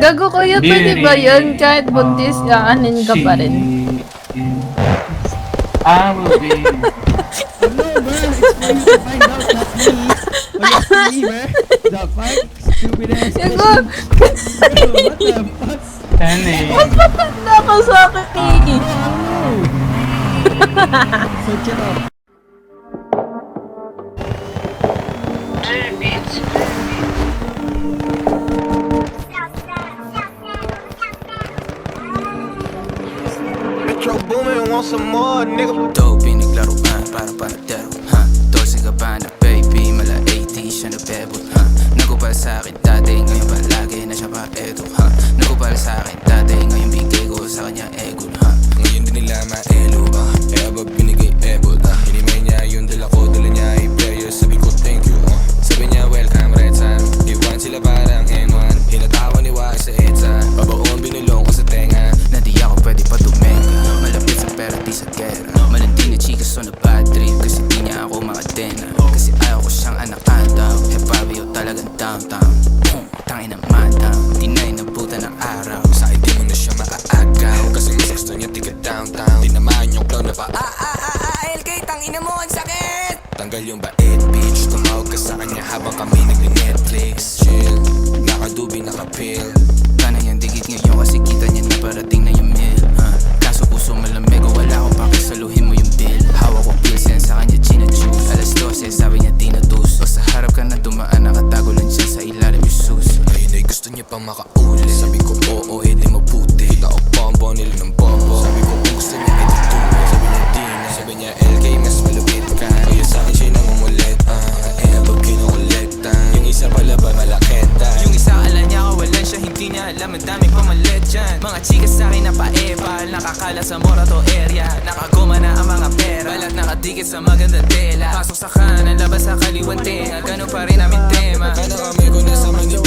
Gago kuya, pwede ba yun? Kahit buntis, aanin ka pa rin. I will be. No, bro. It's for you to find out, not me. But it's me, bro. The fuck? Stupid ass Gago! question. Bro, what the fuck? Tani. Mas matanda ka sa akin eh. Search it up. Metro Boomin, want some more, nigga. Dope, pinaglaruan, parang paradero, ha? Dosing ka ba na baby, mala 80 siya nabebot, ha? Nagupal sa'kin dati, ngayon palagi na siya pa eto, ha? Nagupal sa'kin dati, ngayon bigay ko sa kanya ego, ha? Ngayon din nila maelo, eh abab binigay ebot, hinimay niya yung dala ko, dala niya i-prayer, sabi ko thank you, sabi niya welcome red sun, iwan sila parang N1, hinatawan ni Wag sa EDSA, babaon binulong ko sa tenga, na di ako pwede pa tumenga, malapit sa pera di sa gera, malandi na chicas on the bad trip, kasi di niya ako makadena, kasi ayaw ko siyang anakanta, eh Fabio talagang downtown, tangin ng madam, di na inabutan ng araw, sa akin di mo na siya maaagaw, kasi mas gusto niya tiga downtown, tinamaan yung clown na pa LK, tangin na mo ang sakit, tanggal yung bait bitch, tumawag ka sa kanya habang kami nagli-Netflix, chill, nakadubi nakapil, kana yung digit ngayon kasi kita niya na parating na yung meal, kaso puso malamig o wala akong pakisaluhin mo yung bill, hawak ko pills yan sa kanya china-juice, alas 12 sabi niya tinatus, o sa harap ka na dumaan nakatago lang siya sa ilalim yung sus, ayun ay gusto niya pang makauli, sabi ko oo eh di mabuti, kita o bombo nila ng bombo, sabi ko kung gusto niya ay tutuloy, sabi niya di na, sabi niya LK mas malupit ka, kaya sa akin siya nangungulit, eh abag kinukolekta, yung isa pala ba malaketa, yung isa alam niya kawalan siya, hindi niya alam ang daming pamalit dyan, mga chika sa akin na paebal, nakakala sa Morato area, nakaguma na ang mga pera, balat nakadikit sa magandang tela, pasok sa kanan, labas sa kaliwang tenga, ganun pa rin namin tema, kano kami kung nasa manipula,